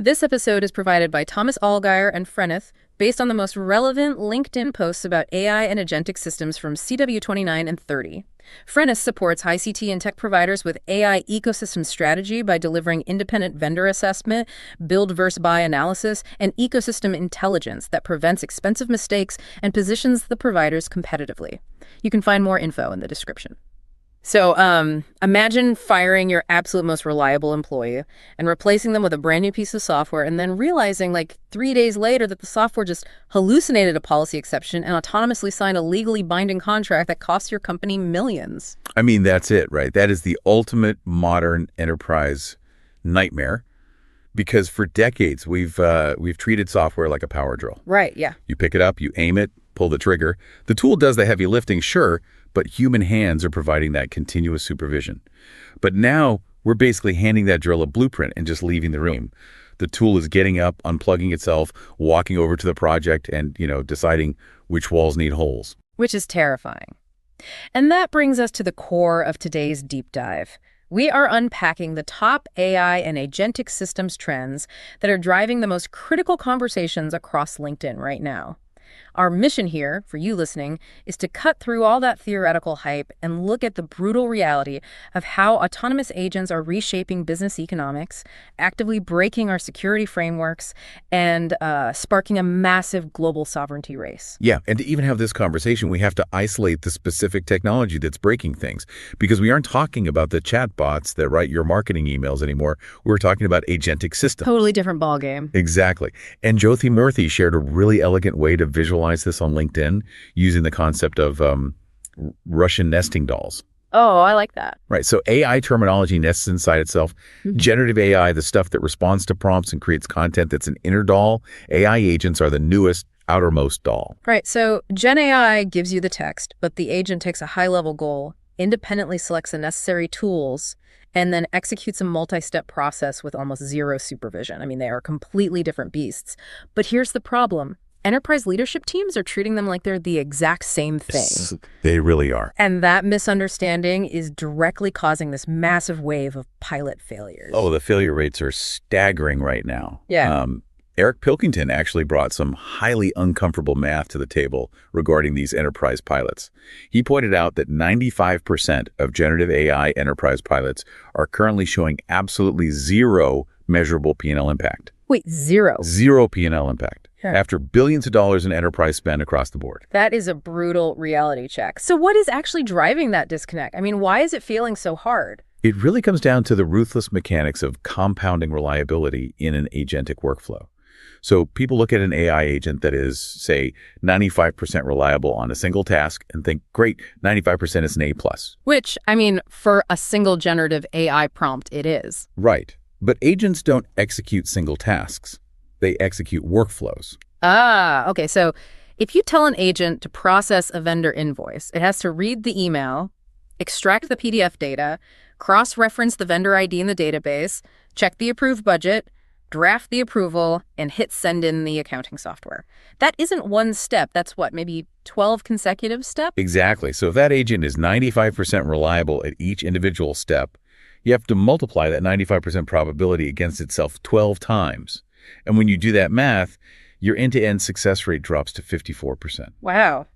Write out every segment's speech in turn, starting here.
This episode is provided by Thomas Allgaier and Freneth, based on the most relevant LinkedIn posts about AI and agentic systems from CW29 and 30. Freneth supports high CT and tech providers with AI ecosystem strategy by delivering independent vendor assessment, build versus buy analysis, and ecosystem intelligence that prevents expensive mistakes and positions the providers competitively. You can find more info in the description. So imagine firing your absolute most reliable employee and replacing them with a brand new piece of software and then realizing like 3 days later that the software just hallucinated a policy exception and autonomously signed a legally binding contract that costs your company millions. I mean, that's it, right? That is the ultimate modern enterprise nightmare, because for decades we've treated software like a power drill. Right, yeah. You pick it up, you aim it, pull the trigger. The tool does the heavy lifting, sure, but human hands are providing that continuous supervision. But now we're basically handing that drill a blueprint and just leaving the room. The tool is getting up, unplugging itself, walking over to the project and, deciding which walls need holes. Which is terrifying. And that brings us to the core of today's deep dive. We are unpacking the top AI and agentic systems trends that are driving the most critical conversations across LinkedIn right now. Our mission here, for you listening, is to cut through all that theoretical hype and look at the brutal reality of how autonomous agents are reshaping business economics, actively breaking our security frameworks, and sparking a massive global sovereignty race. Yeah, and to even have this conversation, we have to isolate the specific technology that's breaking things, because we aren't talking about the chatbots that write your marketing emails anymore. We're talking about agentic systems. Totally different ballgame. Exactly. And Jyothi Murthy shared a really elegant way to visualize this on LinkedIn using the concept of Russian nesting dolls. Oh, I like that. Right. So AI terminology nests inside itself. Generative AI, the stuff that responds to prompts and creates content that's an inner doll. AI agents are the newest, outermost doll. Right. So Gen AI gives you the text, but the agent takes a high-level goal, independently selects the necessary tools, and then executes a multi-step process with almost zero supervision. I mean, they are completely different beasts. But here's the problem. Enterprise leadership teams are treating them like they're the exact same thing. They really are. And that misunderstanding is directly causing this massive wave of pilot failures. Oh, the failure rates are staggering right now. Yeah. Eric Pilkington actually brought some highly uncomfortable math to the table regarding these enterprise pilots. He pointed out that 95% of generative AI enterprise pilots are currently showing absolutely zero measurable P&L impact. Wait, zero? Zero P&L impact. Yeah. After billions of dollars in enterprise spend across the board. That is a brutal reality check. So what is actually driving that disconnect? I mean, why is it feeling so hard? It really comes down to the ruthless mechanics of compounding reliability in an agentic workflow. So people look at an AI agent that is, say, 95% reliable on a single task and think, great, 95% is an A+. Which, I mean, for a single generative AI prompt, it is. Right. But agents don't execute single tasks. They execute workflows. Ah, okay. So if you tell an agent to process a vendor invoice, it has to read the email, extract the PDF data, cross-reference the vendor ID in the database, check the approved budget, draft the approval, and hit send in the accounting software. That isn't one step. That's what, maybe 12 consecutive steps? Exactly. So if that agent is 95% reliable at each individual step, you have to multiply that 95% probability against itself 12 times. And when you do that math, your end-to-end success rate drops to 54%. Wow.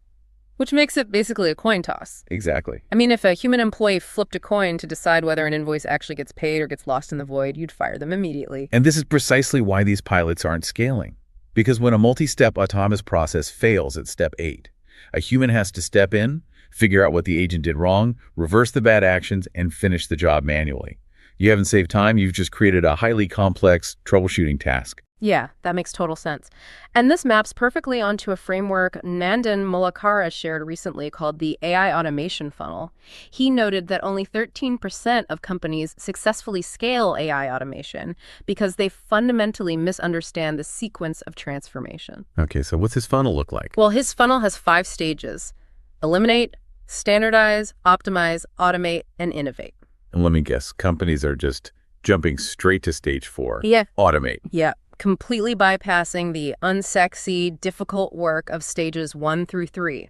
Which makes it basically a coin toss. Exactly. I mean, if a human employee flipped a coin to decide whether an invoice actually gets paid or gets lost in the void, you'd fire them immediately. And this is precisely why these pilots aren't scaling. Because when a multi-step autonomous process fails at step 8, a human has to step in, figure out what the agent did wrong, reverse the bad actions, and finish the job manually. You haven't saved time, you've just created a highly complex troubleshooting task. Yeah, that makes total sense. And this maps perfectly onto a framework Nandan Mulakara shared recently called the AI automation funnel. He noted that only 13% of companies successfully scale AI automation because they fundamentally misunderstand the sequence of transformation. Okay, so what's his funnel look like? Well, his funnel has 5 stages: eliminate, standardize, optimize, automate, and innovate. And let me guess, companies are just jumping straight to stage 4. Yeah. Automate. Yeah. Completely bypassing the unsexy, difficult work of stages 1 through 3.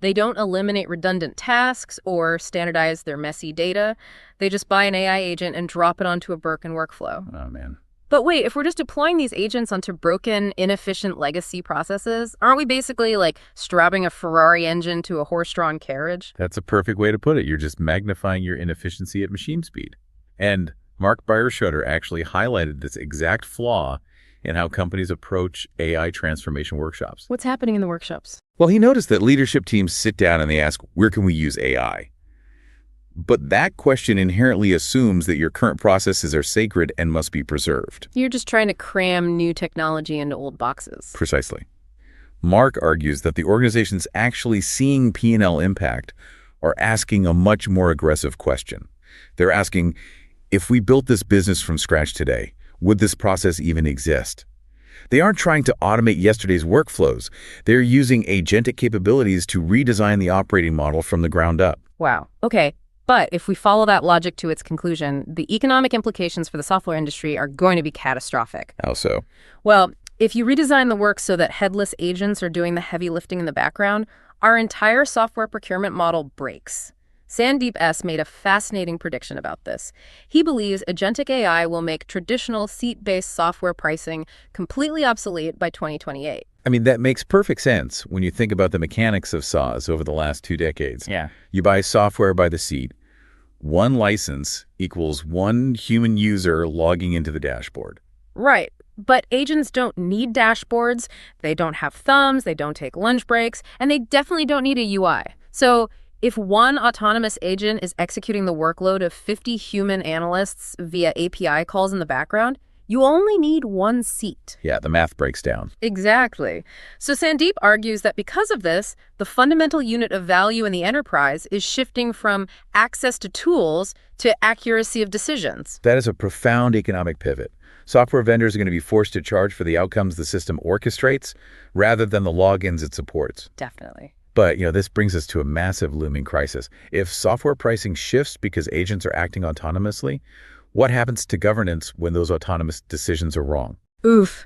They don't eliminate redundant tasks or standardize their messy data. They just buy an AI agent and drop it onto a Birkin workflow. Oh, man. But wait, if we're just deploying these agents onto broken, inefficient legacy processes, aren't we basically like strapping a Ferrari engine to a horse-drawn carriage? That's a perfect way to put it. You're just magnifying your inefficiency at machine speed. And Mark Beierschotter actually highlighted this exact flaw in how companies approach AI transformation workshops. What's happening in the workshops? Well, he noticed that leadership teams sit down and they ask, where can we use AI? But that question inherently assumes that your current processes are sacred and must be preserved. You're just trying to cram new technology into old boxes. Precisely. Mark argues that the organizations actually seeing P&L impact are asking a much more aggressive question. They're asking, if we built this business from scratch today, would this process even exist? They aren't trying to automate yesterday's workflows. They're using agentic capabilities to redesign the operating model from the ground up. Wow. Okay. But if we follow that logic to its conclusion, the economic implications for the software industry are going to be catastrophic. How so? Well, if you redesign the work so that headless agents are doing the heavy lifting in the background, our entire software procurement model breaks. Sandeep S. made a fascinating prediction about this. He believes agentic AI will make traditional seat-based software pricing completely obsolete by 2028. I mean, that makes perfect sense when you think about the mechanics of SaaS over the last 2 decades. Yeah. You buy software by the seat. One license equals one human user logging into the dashboard. Right. But agents don't need dashboards, they don't have thumbs, they don't take lunch breaks, and they definitely don't need a UI. So if one autonomous agent is executing the workload of 50 human analysts via API calls in the background, you only need one seat. Yeah, the math breaks down. Exactly. So Sandeep argues that because of this, the fundamental unit of value in the enterprise is shifting from access to tools to accuracy of decisions. That is a profound economic pivot. Software vendors are going to be forced to charge for the outcomes the system orchestrates rather than the logins it supports. Definitely. But, this brings us to a massive looming crisis. If software pricing shifts because agents are acting autonomously, what happens to governance when those autonomous decisions are wrong? Oof.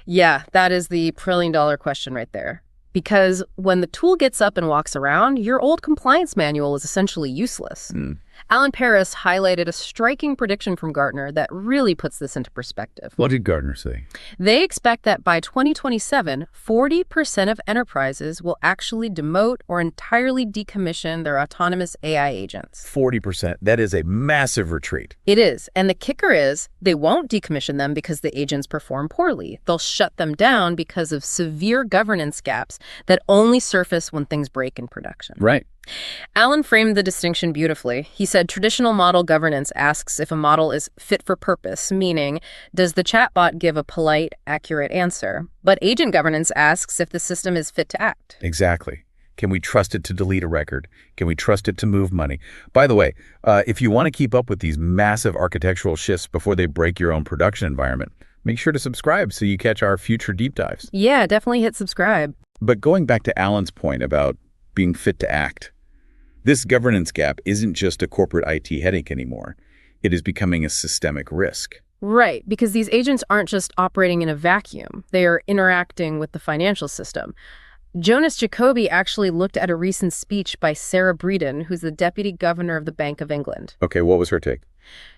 Yeah, that is the trillion-dollar question right there. Because when the tool gets up and walks around, your old compliance manual is essentially useless. Alan Paris highlighted a striking prediction from Gartner that really puts this into perspective. What did Gartner say? They expect that by 2027, 40% of enterprises will actually demote or entirely decommission their autonomous AI agents. 40%. That is a massive retreat. It is. And the kicker is they won't decommission them because the agents perform poorly. They'll shut them down because of severe governance gaps that only surface when things break in production. Right. Alan framed the distinction beautifully. He said traditional model governance asks if a model is fit for purpose, meaning, does the chatbot give a polite, accurate answer? But agent governance asks if the system is fit to act. Exactly. Can we trust it to delete a record? Can we trust it to move money? By the way, if you want to keep up with these massive architectural shifts before they break your own production environment, make sure to subscribe so you catch our future deep dives. Yeah, definitely hit subscribe. But going back to Alan's point about being fit to act, this governance gap isn't just a corporate IT headache anymore. It is becoming a systemic risk. Right, because these agents aren't just operating in a vacuum. They are interacting with the financial system. Jonas Jacoby actually looked at a recent speech by Sarah Breeden, who's the deputy governor of the Bank of England. Okay, what was her take?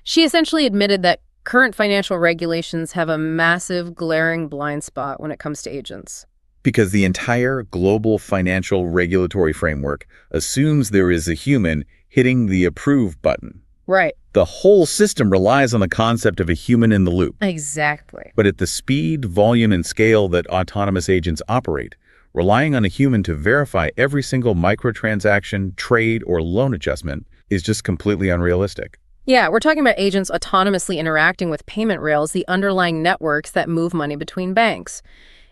She essentially admitted that current financial regulations have a massive, glaring blind spot when it comes to agents. Because the entire global financial regulatory framework assumes there is a human hitting the approve button. Right. The whole system relies on the concept of a human in the loop. Exactly. But at the speed, volume, and scale that autonomous agents operate, relying on a human to verify every single microtransaction, trade, or loan adjustment is just completely unrealistic. Yeah, we're talking about agents autonomously interacting with payment rails, the underlying networks that move money between banks.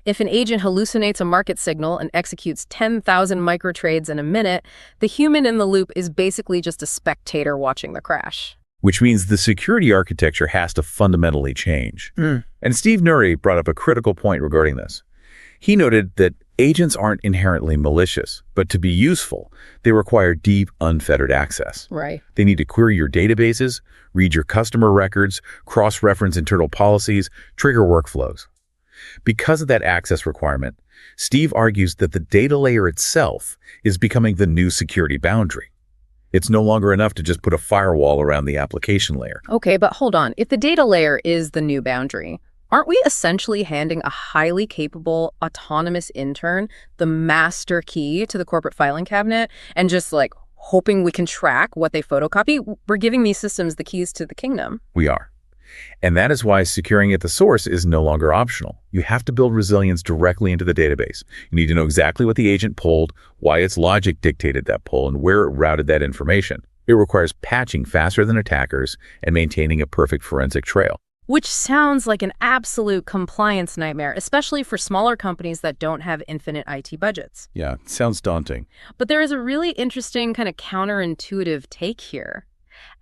If an agent hallucinates a market signal and executes 10,000 microtrades in a minute, the human in the loop is basically just a spectator watching the crash. Which means the security architecture has to fundamentally change. And Steve Nuri brought up a critical point regarding this. He noted that agents aren't inherently malicious, but to be useful, they require deep, unfettered access. Right. They need to query your databases, read your customer records, cross-reference internal policies, trigger workflows. Because of that access requirement, Steve argues that the data layer itself is becoming the new security boundary. It's no longer enough to just put a firewall around the application layer. Okay, but hold on. If the data layer is the new boundary, aren't we essentially handing a highly capable, autonomous intern the master key to the corporate filing cabinet and just like hoping we can track what they photocopy? We're giving these systems the keys to the kingdom. We are. And that is why securing at the source is no longer optional. You have to build resilience directly into the database. You need to know exactly what the agent pulled, why its logic dictated that pull, and where it routed that information. It requires patching faster than attackers and maintaining a perfect forensic trail. Which sounds like an absolute compliance nightmare, especially for smaller companies that don't have infinite IT budgets. Yeah, it sounds daunting. But there is a really interesting kind of counterintuitive take here.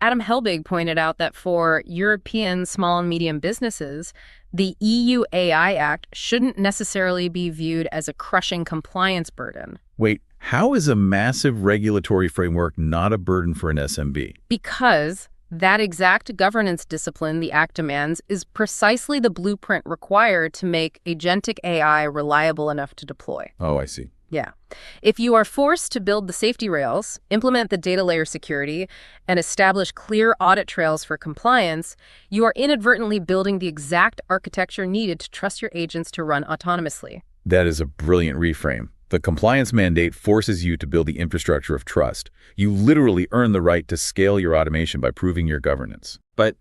Adam Helbig pointed out that for European small and medium businesses, the EU AI Act shouldn't necessarily be viewed as a crushing compliance burden. Wait, how is a massive regulatory framework not a burden for an SMB? Because that exact governance discipline the Act demands is precisely the blueprint required to make agentic AI reliable enough to deploy. Oh, I see. Yeah. If you are forced to build the safety rails, implement the data layer security, and establish clear audit trails for compliance, you are inadvertently building the exact architecture needed to trust your agents to run autonomously. That is a brilliant reframe. The compliance mandate forces you to build the infrastructure of trust. You literally earn the right to scale your automation by proving your governance. But,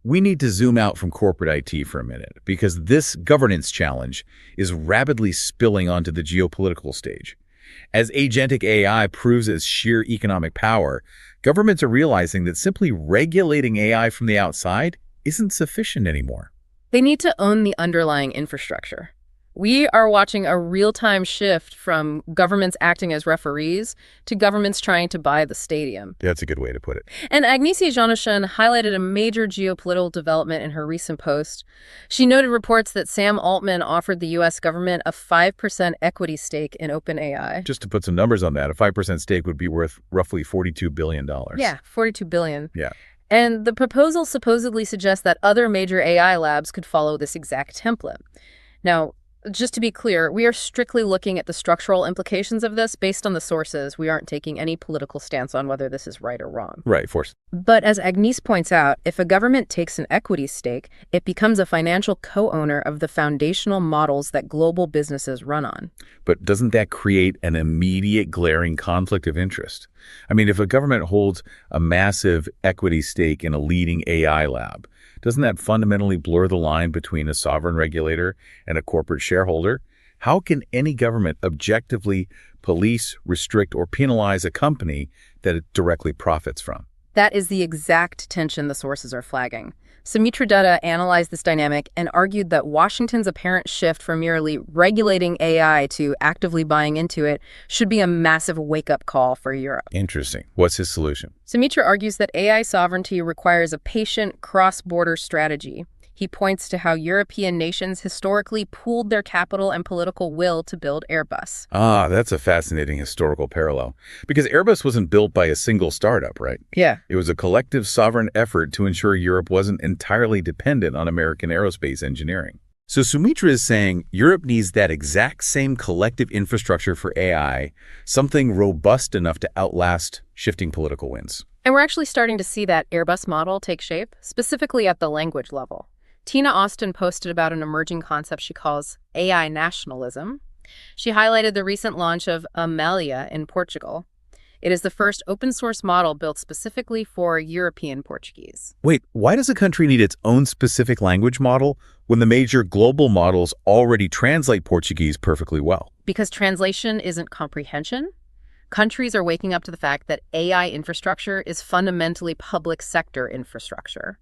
we need to zoom out from corporate IT for a minute, because this governance challenge is rapidly spilling onto the geopolitical stage. As agentic AI proves its sheer economic power, governments are realizing that simply regulating AI from the outside isn't sufficient anymore. They need to own the underlying infrastructure. We are watching a real-time shift from governments acting as referees to governments trying to buy the stadium. That's a good way to put it. And Agnesi Jonashan highlighted a major geopolitical development in her recent post. She noted reports that Sam Altman offered the U.S. government a 5% equity stake in OpenAI. Just to put some numbers on that, a 5% stake would be worth roughly $42 billion. Yeah, $42 billion. Yeah. And the proposal supposedly suggests that other major AI labs could follow this exact template. Now, just to be clear, we are strictly looking at the structural implications of this based on the sources. We aren't taking any political stance on whether this is right or wrong. Right, of course. But as Agnes points out, if a government takes an equity stake, it becomes a financial co-owner of the foundational models that global businesses run on. But doesn't that create an immediate glaring conflict of interest? I mean, if a government holds a massive equity stake in a leading AI lab, doesn't that fundamentally blur the line between a sovereign regulator and a corporate shareholder? How can any government objectively police, restrict, or penalize a company that it directly profits from? That is the exact tension the sources are flagging. Sumitra Dutta analyzed this dynamic and argued that Washington's apparent shift from merely regulating AI to actively buying into it should be a massive wake-up call for Europe. Interesting. What's his solution? Sumitra argues that AI sovereignty requires a patient cross-border strategy. He points to how European nations historically pooled their capital and political will to build Airbus. Ah, that's a fascinating historical parallel. Because Airbus wasn't built by a single startup, right? Yeah. It was a collective sovereign effort to ensure Europe wasn't entirely dependent on American aerospace engineering. So Sumitra is saying Europe needs that exact same collective infrastructure for AI, something robust enough to outlast shifting political winds. And we're actually starting to see that Airbus model take shape, specifically at the language level. Tina Austin posted about an emerging concept she calls AI nationalism. She highlighted the recent launch of Amelia in Portugal. It is the first open-source model built specifically for European Portuguese. Wait, why does a country need its own specific language model when the major global models already translate Portuguese perfectly well? Because translation isn't comprehension. Countries are waking up to the fact that AI infrastructure is fundamentally public sector infrastructure.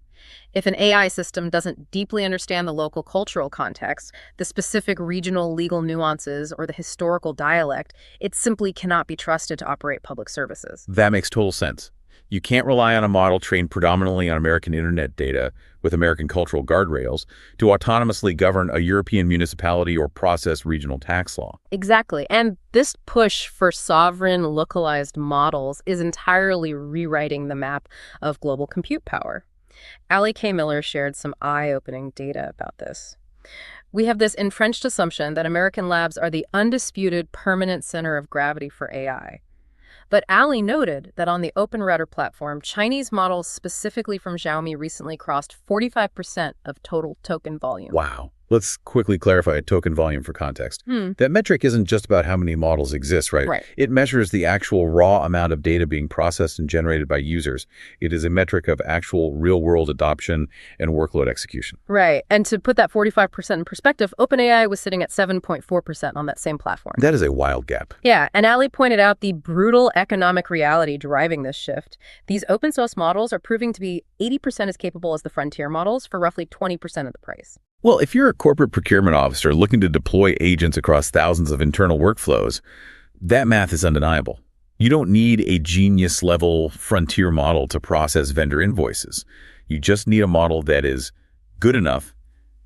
If an AI system doesn't deeply understand the local cultural context, the specific regional legal nuances, or the historical dialect, it simply cannot be trusted to operate public services. That makes total sense. You can't rely on a model trained predominantly on American internet data with American cultural guardrails to autonomously govern a European municipality or process regional tax law. Exactly. And this push for sovereign localized models is entirely rewriting the map of global compute power. Ali K. Miller shared some eye-opening data about this. We have this entrenched assumption that American labs are the undisputed permanent center of gravity for AI. But Ali noted that on the OpenRouter platform, Chinese models specifically from Xiaomi recently crossed 45% of total token volume. Wow. Let's quickly clarify token volume for context. That metric isn't just about how many models exist, right? Right. It measures the actual raw amount of data being processed and generated by users. It is a metric of actual real-world adoption and workload execution. Right. And to put that 45% in perspective, OpenAI was sitting at 7.4% on that same platform. That is a wild gap. Yeah, and Ali pointed out the brutal economic reality driving this shift. These open source models are proving to be 80% as capable as the frontier models for roughly 20% of the price. Well, if you're a corporate procurement officer looking to deploy agents across thousands of internal workflows, that math is undeniable. You don't need a genius-level frontier model to process vendor invoices. You just need a model that is good enough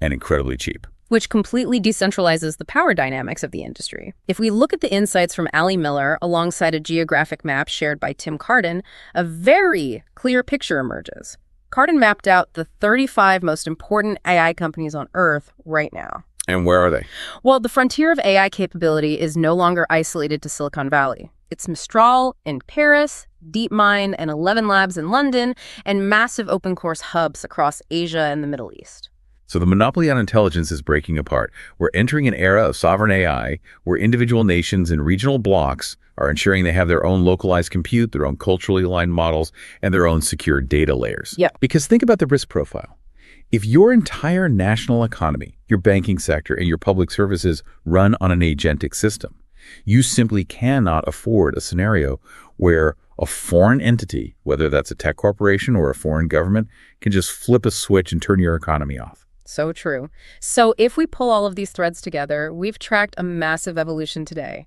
and incredibly cheap. Which completely decentralizes the power dynamics of the industry. If we look at the insights from Ali Miller alongside a geographic map shared by Tim Carden, a very clear picture emerges. Carden mapped out the 35 most important AI companies on Earth right now. And where are they? Well, the frontier of AI capability is no longer isolated to Silicon Valley. It's Mistral in Paris, DeepMind and 11 Labs in London, and massive open course hubs across Asia and the Middle East. So the monopoly on intelligence is breaking apart. We're entering an era of sovereign AI where individual nations and regional blocs are ensuring they have their own localized compute, their own culturally aligned models, and their own secure data layers. Yeah. Because think about the risk profile. If your entire national economy, your banking sector, and your public services run on an agentic system, you simply cannot afford a scenario where a foreign entity, whether that's a tech corporation or a foreign government, can just flip a switch and turn your economy off. So true. So if we pull all of these threads together, we've tracked a massive evolution today.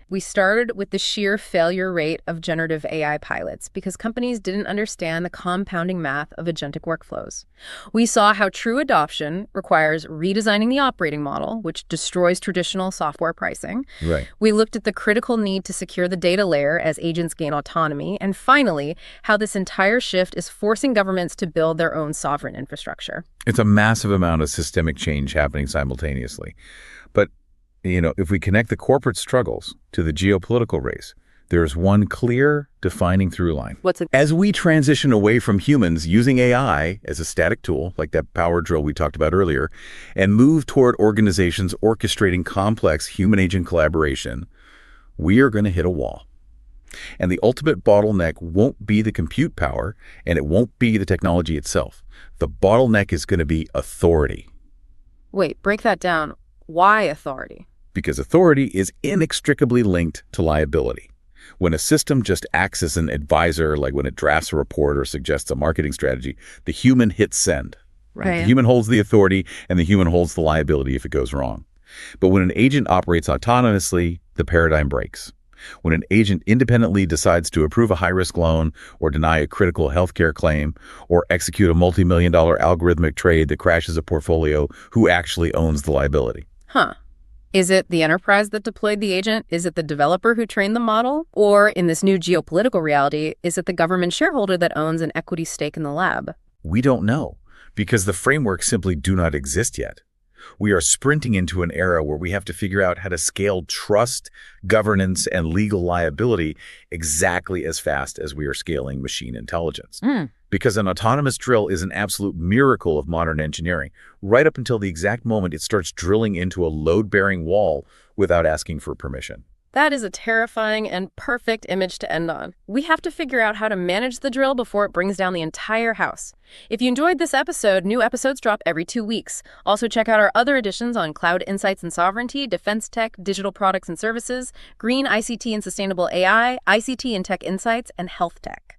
We started with the sheer failure rate of generative AI pilots because companies didn't understand the compounding math of agentic workflows. We saw how true adoption requires redesigning the operating model, which destroys traditional software pricing. Right. We looked at the critical need to secure the data layer as agents gain autonomy. And finally, how this entire shift is forcing governments to build their own sovereign infrastructure. It's a massive amount of systemic change happening simultaneously. But if we connect the corporate struggles to the geopolitical race, there's one clear, defining through line. What's it? As we transition away from humans using AI as a static tool, like that power drill we talked about earlier, and move toward organizations orchestrating complex human-agent collaboration, we are going to hit a wall. And the ultimate bottleneck won't be the compute power, and it won't be the technology itself. The bottleneck is going to be authority. Wait, break that down. Why authority? Because authority is inextricably linked to liability. When a system just acts as an advisor, like when it drafts a report or suggests a marketing strategy, the human hits send. Right. The human holds the authority, and the human holds the liability if it goes wrong. But when an agent operates autonomously, the paradigm breaks. When an agent independently decides to approve a high-risk loan or deny a critical healthcare claim or execute a multi-million-dollar algorithmic trade that crashes a portfolio, who actually owns the liability? Huh. Is it the enterprise that deployed the agent? Is it the developer who trained the model? Or in this new geopolitical reality, is it the government shareholder that owns an equity stake in the lab? We don't know, because the frameworks simply do not exist yet. We are sprinting into an era where we have to figure out how to scale trust, governance, and legal liability exactly as fast as we are scaling machine intelligence. Because an autonomous drill is an absolute miracle of modern engineering, right up until the exact moment it starts drilling into a load-bearing wall without asking for permission. That is a terrifying and perfect image to end on. We have to figure out how to manage the drill before it brings down the entire house. If you enjoyed this episode, new episodes drop every 2 weeks. Also check out our other editions on cloud insights and sovereignty, defense tech, digital products and services, green ICT and sustainable AI, ICT and tech insights, and health tech.